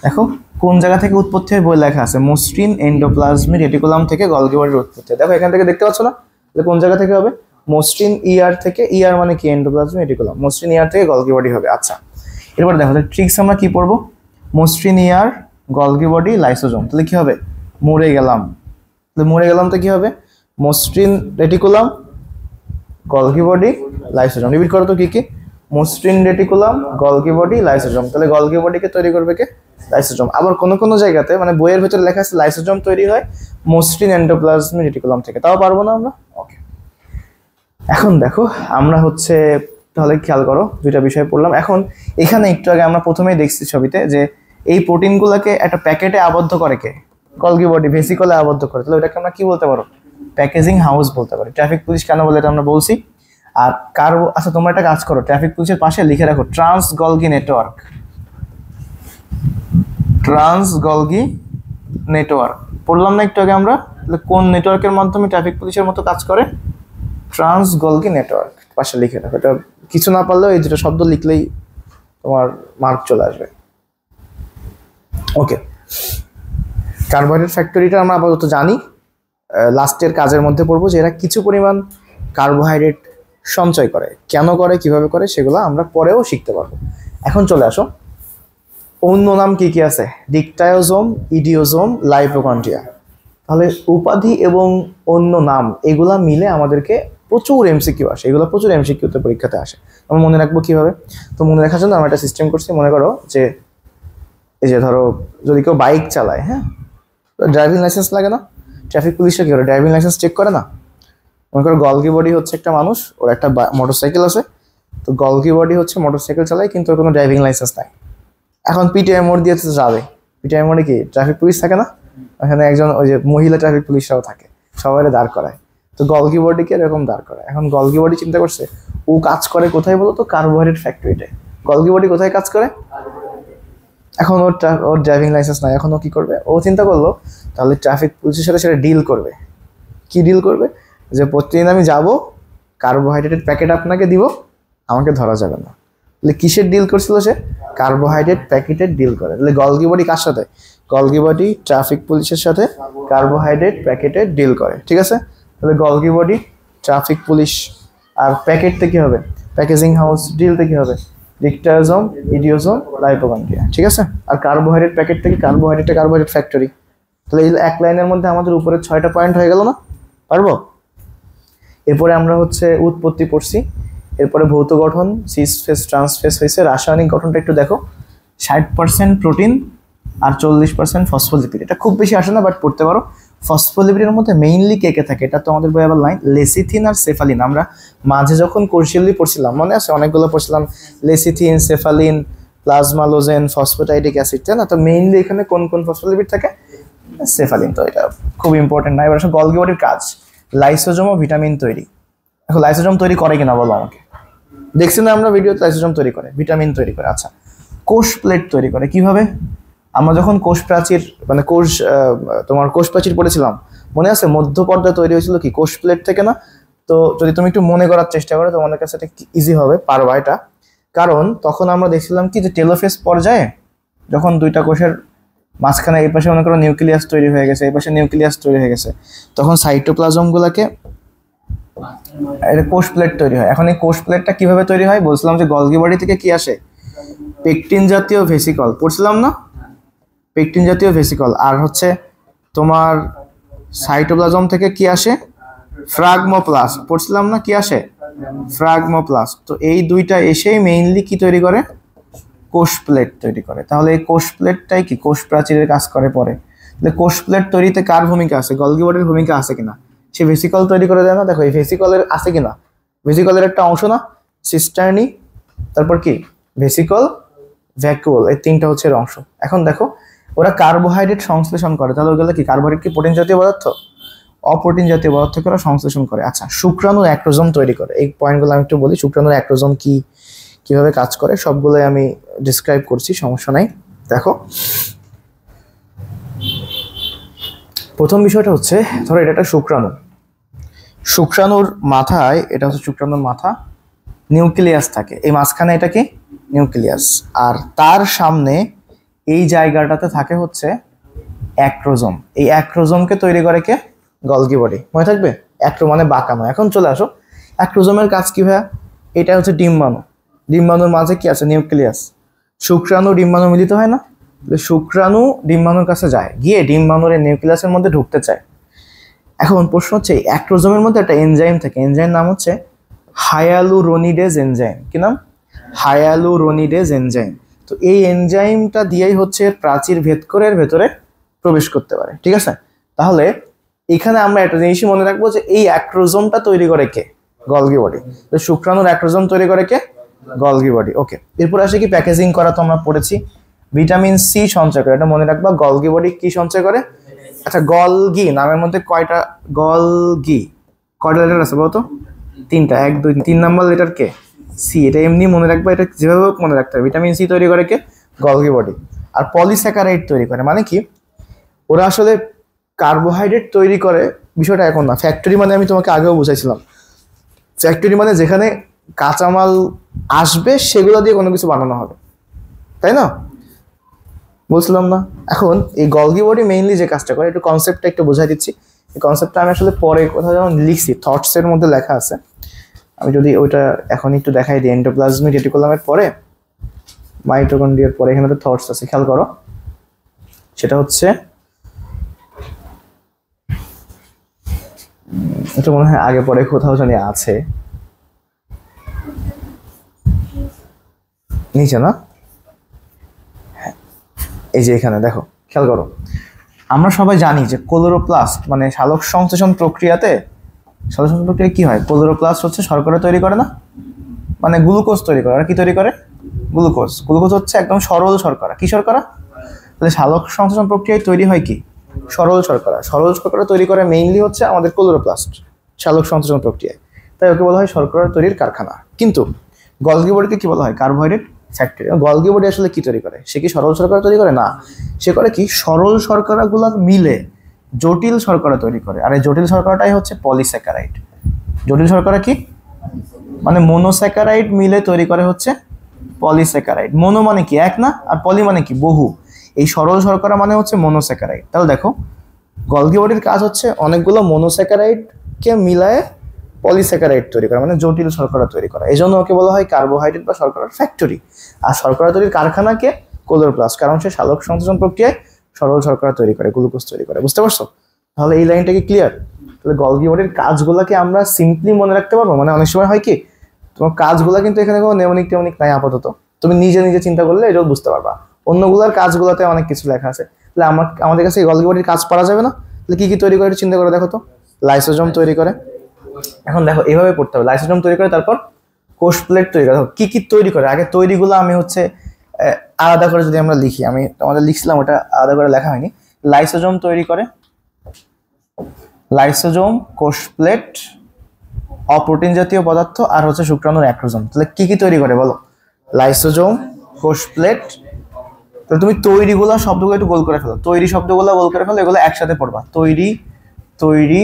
দেখো কোন জায়গা থেকে উৎপত্তি হয়, বই লেখা আছে মসৃণ এন্ডোপ্লাজমিক রেটিকুলাম থেকে গলগি বডির উৎপত্তি। দেখো এখান থেকে দেখতে পাচ্ছ না? তাহলে কোন জায়গা থেকে হবে? মসৃণ ইয়ার থেকে। ইয়ার মানে কি? Endoplasmic reticulum. মসৃণ ইয়ার থেকে গলগি বডি হবে। আচ্ছা, এরপর দেখো ট্রিক্স আমরা কি পড়বো? মসৃণ ইয়ার, গলগি বডি, লাইসোজোম। তাহলে কি হবে? মরে গেলাম। তাহলে মরে গেলাম তো কি হবে? মসৃণ reticulum, Golgi body, lysosome. Repeat করো তো কি কি? মসৃণ রেটিকুলাম, গলগি বডি, লাইসোজোম। তাহলে গলগি বডিকে তৈরি করবে কে? লাইসোজোম। আবার কোনো জায়গাতে মানে বইয়ের ভিতরে লেখা আছে লাইসোজোম তৈরি হয় মসৃণ এন্ডোপ্লাজমিক রেটিকুলাম থেকে। তাও পারবো না আমরা? ওকে, এখন দেখো আমরা হচ্ছে, তাহলে খেয়াল করো দুইটা বিষয় পড়লাম। এখন এখানে একটু আগে আমরা প্রথমেই দেখছি ছবিতে যে এই প্রোটিনগুলোকে একটা প্যাকেটে আবদ্ধ করে কে? গলগি বডি ভেসিকলে আবদ্ধ করে। তাহলে ওটাকে আমরা কি বলতে পারো? প্যাকেজিং হাউস বলতে পারি। ট্রাফিক পুলিশ কেন বলে এটা আমরা বলছি। আর আচ্ছা তোমরা একটা কাজ করো, ট্রাফিক পুলিশের পাশে লিখে রাখো trans Golgi network. Trans Golgi network পড়লাম না একটু আগে আমরা? তাহলে কোন নেটওয়ার্কের মাধ্যমে ট্রাফিক পুলিশের মতো কাজ করে? ট্রান্স গলগি নেটওয়ার্ক পাশে লিখে রাখো। এটা কিছু না পারলেও এই দুটো শব্দ লিখলেই তোমার মার্ক চলে আসবে। ওকে, কার্বোহাইড্রেট ফ্যাক্টরিটা আমরা আপাতত জানি, লাস্টের কাজের মধ্যে পড়বো যে এরা কিছু পরিমাণ কার্বোহাইড্রেট সঞ্চয় করে। কেন করে, কিভাবে করে, সেগুলো আমরা পরেও শিখতে পারবো। এখন চলে আসো, অন্য নাম কি কি আছে? ডিকটায়োজোম, ইডিওজোম, লাইপোকন্ড্রিয়া। তাহলে উপাধি এবং অন্য নাম এগুলা মিলে আমাদেরকে প্রচুর এমসিকিউ আসে। এগুলো প্রচুর এমসিকিউতে পরীক্ষাতে আসে। আমরা মনে রাখবো কিভাবে? তো মনে রাখার জন্য আমরা একটা সিস্টেম করছি। মনে করো যে এই যে ধরো যদি কেউ বাইক চালায়, হ্যাঁ, ড্রাইভিং লাইসেন্স লাগে না? ট্রাফিক পুলিশরা কি করে? ড্রাইভিং লাইসেন্স চেক করে না? মনে করো গলগি বডি হচ্ছে একটা মানুষ, ওর একটা মোটরসাইকেল আছে। তো গলগি বডি হচ্ছে মোটরসাইকেল চালায় কিন্তু ওর কোনো ড্রাইভিং লাইসেন্স নাই। এখন পিটিআই মোড় দিয়ে যাবে। পিটিআই মোড়ে কি ট্রাফিক পুলিশ থাকে না? এখানে একজন ওই যে মহিলা ট্রাফিক পুলিশরাও থাকে, সবাই দাঁড় করায়। তো গলগি বডিকে এরকম দাঁড় করায়। এখন গলগি বডি চিন্তা করছে ও কাজ করে কোথায় বলো তো? কার্বোহাইড্রেট ফ্যাক্টরিতে। গলগি বডি কোথায় কাজ করে? এখন ওর ড্রাইভিং লাইসেন্স নাই। এখন ও কি করবে? ও চিন্তা করলো তাহলে ট্রাফিক পুলিশের সাথে সেটা ডিল করবে। কি ডিল করবে? যে প্রতিদিন আমি যাব কার্বোহাইড্রেটের প্যাকেট আপনাকে দিব, আমাকে ধরা যাবে না। তাহলে কিসের ডিল করছিল সে? কার্বোহাইড্রেট প্যাকেটের ডিল করে। তাহলে গলগি বডি কার সাথে? গলগি বডি ট্রাফিক পুলিশের সাথে কার্বোহাইড্রেট প্যাকেটের ডিল করে, ঠিক আছে? তাহলে গলগি বডি, ট্রাফিক পুলিশ, আর প্যাকেটতে কি হবে? প্যাকেজিং হাউস, ডিলতে কি হবে? ডিকটাজোম, ইডিওজোম, লাইপোকন্ড্রিয়া, ঠিক আছে? আর কার্বোহাইড্রেট প্যাকেট থেকে কার্বোহাইড্রেট ফ্যাক্টরি। তাহলে এই এক লাইনের মধ্যে আমাদের উপরে 6টা পয়েন্ট হয়ে গেল না? পারবো? এরপরে আমরা হচ্ছে উৎপত্তি পড়ছি, এরপরে ভৌত গঠন, সিস ফেস ট্রান্সফেস হয়েছে। রাসায়নিক গঠনটা একটু দেখো, 60% প্রোটিন আর 40% ফসফোলিপিড। এটা খুব বেশি আসে না, বাট পড়তে পারো। ফসফোলিপিডের মধ্যে মেইনলি কে কে থাকে? এটা তো আমাদের বই আবার লাইন, লেসিথিন আর সেফালিন। আমরা মাঝে যখন কোর্সিয়ালি পড়ছিলাম, মনে আছে? অনেকগুলো পড়ছিলাম, লেসিথিন, সেফালিন, প্লাজমালোজেন, ফসফোটাইডিক অ্যাসিড, তাই না? তো মেইনলি এখানে কোন কোন ফসফোলিপিড থাকে? সেফালিন। তো এটা খুব ইম্পর্টেন্ট না। এবার আসলে গলগি বডির কাজ, লাইসোজোম ও ভিটামিন তৈরি। এখন লাইসোজোম তৈরি করে কিনা বলো আমাকে? দেখছি না আমরা ভিডিওতে? লাইসোজোম তৈরি করে, ভিটামিন তৈরি করে। আচ্ছা, কোষ প্লেট তৈরি করে কিভাবে? আমরা যখন কোষ প্রাচীর মানে কোষ প্রাচীর পড়েছিলাম, মনে আছে? মধ্য পর্দা তৈরি হয়েছিল কি কোষ প্লেট থেকে না? তো যদি তুমি একটু মনে করার চেষ্টা করো, তোমাদের কাছে এটা ইজি হবে, পারবা এটা। কারণ তখন আমরা দেখছিলাম কি যে টেলোফেজ পর্যায়ে যখন দুইটা কোষের মাঝখানে এই পাশে মনে করো নিউক্লিয়াস তৈরি হয়ে গেছে, এই পাশে নিউক্লিয়াস তৈরি হয়ে গেছে, তখন সাইটোপ্লাজমগুলোকে এটা কোষ প্লেট তৈরি হয়। এখন এই কোষ প্লেটটা কিভাবে তৈরি হয়? বলছিলাম যে গলগি বডি থেকে কি আসে? পেকটিন জাতীয় ভেসিকল, পড়ছিলাম না? পেকটিন জাতীয় ভেসিকল। আর হচ্ছে তোমার সাইটোপ্লাজম থেকে কি আসে? ফ্রাগমোপ্লাস্ট, পড়ছিলাম না? কি আসে? ফ্রাগমোপ্লাস্ট। তো এই দুইটা এসেই মেইনলি কি তৈরি করে? কোষ প্লেট তৈরি করে। তাহলে এই কোষ প্লেটটাই কি কোষ প্রাচীরের কাজ করে পরে। তাহলে কোষ প্লেট তৈরিতে কার ভূমিকা আছে? গলগি বডির ভূমিকা আছে কিনা? সে ভেসিকল তৈরি করে দেয় না? দেখো এই ভেসিকলের আছে কিনা? ভেসিকলের একটা অংশ না, সিস্টার্নি, তারপর কি ভেসিকল, ভ্যাকুয়াল, এই তিনটা হচ্ছে এর অংশ। এখন দেখো ওরা কার্বোহাইড্রেট সংশ্লেষণ করে, তাহলে ওগুলো কি? কার্বোহাইড্রেট কি প্রোটিন জাতীয় পদার্থ? অপ্রোটিন জাতীয় পদার্থকে ওরা সংশ্লেষণ করে। আচ্ছা, শুক্রাণু অ্যাক্রোজোম তৈরি করে। এই পয়েন্টগুলো আমি একটু বলি, শুক্রাণুর অ্যাক্রোজোম কি, কিভাবে কাজ করে, সবগুলোই আমি ডিসক্রাইব করছি, সমস্যা নাই। দেখো প্রথম বিষয়টা হচ্ছে, ধরো এটা একটা শুক্রাণু, শুক্রাণুর মাথায়, এটা হচ্ছে শুক্রাণুর মাথা, নিউক্লিয়াস থাকে এই মাঝখানে, এটা কি? নিউক্লিয়াস। আর তার সামনে এই জায়গাটাতে থাকে হচ্ছে অ্যাক্রোজোম। এই অ্যাক্রোজোমকে তৈরি করে কে? Golgi body. মনে থাকবে? অ্যাক্রো মানে বাঁকানো। এখন চলে আসো, অ্যাক্রোজোমের কাজ কি ভাইয়া? এটা হচ্ছে ডিম্বাণু, ডিম্বাণুর মাঝে কি আছে? নিউক্লিয়াস। শুক্রাণু ডিম্বাণু মিলিত হয় না? শুক্রাণু ডিম্বাণুর কাছে যায়, গিয়ে ডিম্বাণুর এই নিউক্লিয়াসের মধ্যে ঢুকতে চায়। এখন প্রশ্ন হচ্ছে, অ্যাক্রোজোমের মধ্যে একটা এনজাইম থাকে, এনজাইম নাম হচ্ছে হায়ালুরোনিডেজ এনজাইম। কি নাম? হায়ালুরোনিডেজ এনজাইম। তো এই এনজাইমটা দিয়েই হচ্ছে প্রাচীর ভেদ করে এর ভেতরে প্রবেশ করতে পারে, ঠিক আছে? তাহলে এখানে আমরা একটা জিনিসই মনে রাখবো যে এই অ্যাক্রোজোমটা তৈরি করে কে? Golgi body. তো শুক্রাণুর অ্যাক্রোজোম তৈরি করে কে? Golgi body. ওকে, এরপর আসে কি? প্যাকেজিং করা। তো আমরা পড়েছি ভিটামিন সি সঞ্চয় করে, এটা মনে রাখবা। গলগি বডি কি সঞ্চয় করে? আচ্ছা, গলগি নামের মধ্যে কয়টা গলগি, কয়টা লেটার আছে বলতো? 3টা। 1 2 3 নাম্বার লেটার কে? সি। এটা এমনি মনে রাখবা, এটা যেভাবে মনে রাখতে হবে। ভিটামিন সি তৈরি করে কে? Golgi body. আর পলিস্যাকারাইড তৈরি করে, মানে কি? ওরা আসলে কার্বোহাইড্রেট তৈরি করে, বিষয়টা এখন না। ফ্যাক্টরি মানে আমি তোমাকে আগেও বুঝাইছিলাম, ফ্যাক্টরি মানে যেখানে কাঁচামাল আসবে সেগুলো দিয়ে কোনো কিছু বানানো হবে, তাই না? বলছিলাম না? এখন এই গলগি বডি মেইনলি যে কাজটা করে, একটু কনসেপ্টটা একটু বোঝাই দিচ্ছি। এই কনসেপ্টটা আমি আসলে পরে কোথাও যেমন লিখছি, থটসের মধ্যে লেখা আছে। আমি যদি ওইটা এখন একটু দেখাই দিই, এন্ডোপ্লাজমিক রেটিকুলামের পরে মাইটোকন্ড্রিয়ার পরে এখানে একটা থটস আছে, খেয়াল করো। সেটা হচ্ছে, এটা মনে হয় আগে পরে কোথাও জানি আছে, নিচে না? এই যে এখানে দেখো, খেয়াল করো। আমরা সবাই জানি যে ক্লোরোপ্লাস্ট মানে সালোক সংশ্লেষণ প্রক্রিয়াতে, সালোক সংশ্লেষণ প্রক্রিয়া কি হয়? ক্লোরোপ্লাস্ট হচ্ছে শর্করা তৈরি করে না, মানে গ্লুকোজ তৈরি করে। আর কি তৈরি করে? গ্লুকোজ। গ্লুকোজ হচ্ছে একদম সরল শর্করা। কি শর্করা? তাহলে সালোক সংশ্লেষণ প্রক্রিয়ায় তৈরি হয় কি? সরল শর্করা। সরল শর্করা তৈরি করে মেইনলি হচ্ছে আমাদের ক্লোরোপ্লাস্ট সালোক সংশ্লেষণ প্রক্রিয়ায়, তাই ওকে বলা হয় শর্করা তৈরির কারখানা। কিন্তু গলগি বডিকে কি বলা হয়? Carbohydrate factory. গলগি বডি আসলে কি তৈরি করে? সে কি সরল শর্করা তৈরি করে? না, সে করে কি? সরল শর্করাগুলো মিলে জটিল শর্করা তৈরি করে। আর এই জটিল শর্করাটাই হচ্ছে পলিস্যাকারাইড। জটিল শর্করা কি? মানে মনোস্যাকারাইড মিলে তৈরি করে হচ্ছে পলিস্যাকারাইড। মনো মানে কি এক না, আর পলি মানে কি বহু। এই সরল শর্করা মানে হচ্ছে মনোস্যাকারাইড। তাহলে দেখো গলগি বডির কাজ হচ্ছে অনেকগুলো মনোস্যাকারাইডকে মিলায়ে পলিস্যাকারাইড তৈরি করা, মানে জটিল শর্করা তৈরি করা। এই জন্য ওকে বলা হয় কার্বোহাইড্রেট বা শর্করার ফ্যাক্টরি। আর শর্করা তৈরির কারখানাকে ক্লোরোপ্লাস্ট, কারণ সে সালোক সংশ্লেষণ প্রক্রিয়ায় সরল শর্করা তৈরি করে, গ্লুকোজ তৈরি করে। বুঝতে পারছো? তাহলে এই লাইনটা কি ক্লিয়ার? তাহলে গলগি বডির কাজগুলোকে আমরা সিম্পলি মনে রাখতে পারবো। মানে অনেক সময় হয় কি তোমার কাজগুলো কিন্তু এখানে কোনো নেমনিক টেমনিক নাই আপাতত, তুমি নিজে নিজে চিন্তা করলে এটাও বুঝতে পারবা। অন্যগুলোর কাজগুলোতে অনেক কিছু লেখা আছে। তাহলে আমাদের কাছে এই গলগি বডির কাজ পড়া যাবে না? তাহলে কি কি তৈরি করে চিন্তা করে দেখো তো। লাইসোজোম তৈরি করে। এখন দেখো এইভাবে পড়তে হবে, লাইসোজোম তৈরি করে, তারপর কোষ প্লেট তৈরি করে। কি কি তৈরি করে আগে তৈরিগুলো আমি হচ্ছে আলাদা করে যদি আমরা লিখি, আমি তোমাদের লিখছিলাম ওটা আলাদা করে লেখা হয়নি। লাইসোজোম তৈরি করে, লাইসোজোম, কোষ প্লেট, অপ্রোটিন জাতীয় পদার্থ, আর হচ্ছে শুক্রাণুর অ্যাক্রোজোম। তাহলে কি কি তৈরি করে বলো? লাইসোজোম, কোষ প্লেট। তাহলে তুমি তৈরিগুলো শব্দগুলো একটু গোল করে ফেলো, তৈরি শব্দগুলো গোল করে ফেলো, এগুলো একসাথে পড়বা। তৈরি, তৈরি,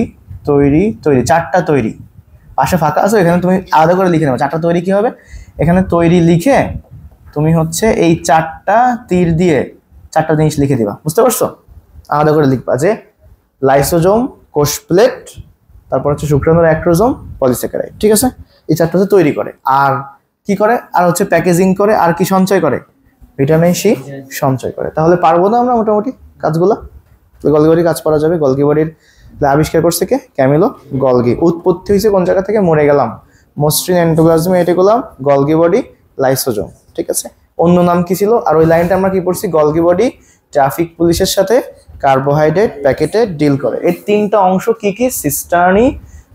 তৈরি, তৈরি, চারটা তৈরি। পাশে ফাঁকা আছে, এখানে তুমি আলাদা করে লিখে নেবে চারটা তৈরি কি হবে। এখানে তৈরি লিখে তুমি হচ্ছে এই চারটা তীর দিয়ে চারটা জিনিস লিখে দিবা। বুঝতে পারছো? আলাদা করে লিখবা যে লাইসোজোম, কোষ প্লেট, তারপর হচ্ছে শুক্রাণুর অ্যাক্রোজোম, পলিস্যাকারাইড। ঠিক আছে? এই চারটা হচ্ছে তৈরি করে। আর কি করে? আর হচ্ছে প্যাকেজিং করে, আর কি সঞ্চয় করে? ভিটামিন সি সঞ্চয় করে। তাহলে পারবো না আমরা মোটামুটি কাজগুলো? গলগি বডির কাজ করা যাবে। গলগি বডির আবিষ্কার করছে কে? Camilo Golgi. উৎপত্তি হয়েছে কোন জায়গা থেকে? মরে গেলাম, মসৃণ endoplasmic reticulum, Golgi body, lysosome. ঠিক আছে? অন্য নাম কি ছিল? আর ওই লাইনটা আমরা কি পড়ছি? গলগি বডি ট্রাফিক পুলিশের সাথে কার্বোহাইড্রেট প্যাকেটে ডিল করে। এই তিনটা অংশ কি কি? সিস্টার্নি,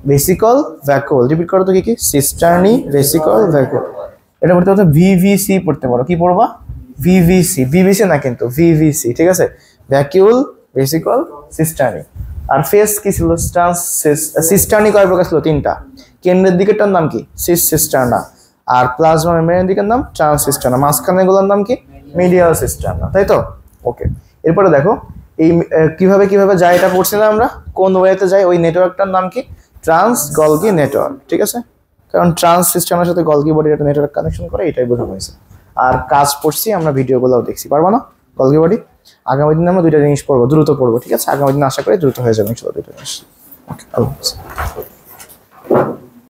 ভেসিকল, ভ্যাকুয়াল। রিপিট করো তো কি কি? সিস্টার্নি, ভেসিকল, ভ্যাকুয়াল। এটা পড়তে পড়তে ভিভিসি পড়তে পারো। কি পড়বা? ভিভিসি। ভিভিসি না কিন্তু, ভিভিসি। ঠিক আছে? Vacuole, vesicle, cisternae. আর ফেস কি ছিল? সিস্টার্নি কয় প্রকার ছিল? তিনটা। কেন্দ্রের দিকেরটার নাম কি? সিস সিস্টার্না। আর প্লাজমা মেমব্রেনের দিকের নাম ট্রান্স সিস্টার্না। মাঝখানেগুলোর নাম কি? মিডিয়াল সিস্টার্না। তাই তো? ওকে। এরপরে দেখো এই কিভাবে কিভাবে যায় এটা পড়ছি না আমরা? কোন ওয়েতে যায়? ওই নেটওয়ার্কটার নাম কি? Trans Golgi network. ঠিক আছে? কারণ ট্রান্স সিস্টেমের সাথে গলগি বডির একটা নেটওয়ার্ক কানেকশন করে, এটাই বোঝানো হয়েছে। আর কাজ পড়ছি আমরা, ভিডিওগুলোও দেখছি। পারবো না গলগি বডি? আগামী দিনে আমরা দুইটা জিনিস পড়বো, দ্রুত পড়বো। ঠিক আছে? আগামী দিন আশা করি দ্রুত হয়ে যাবে ইনশাআল্লাহ দুইটা জিনিস। ওকে, আল্লাহ হাফেজ।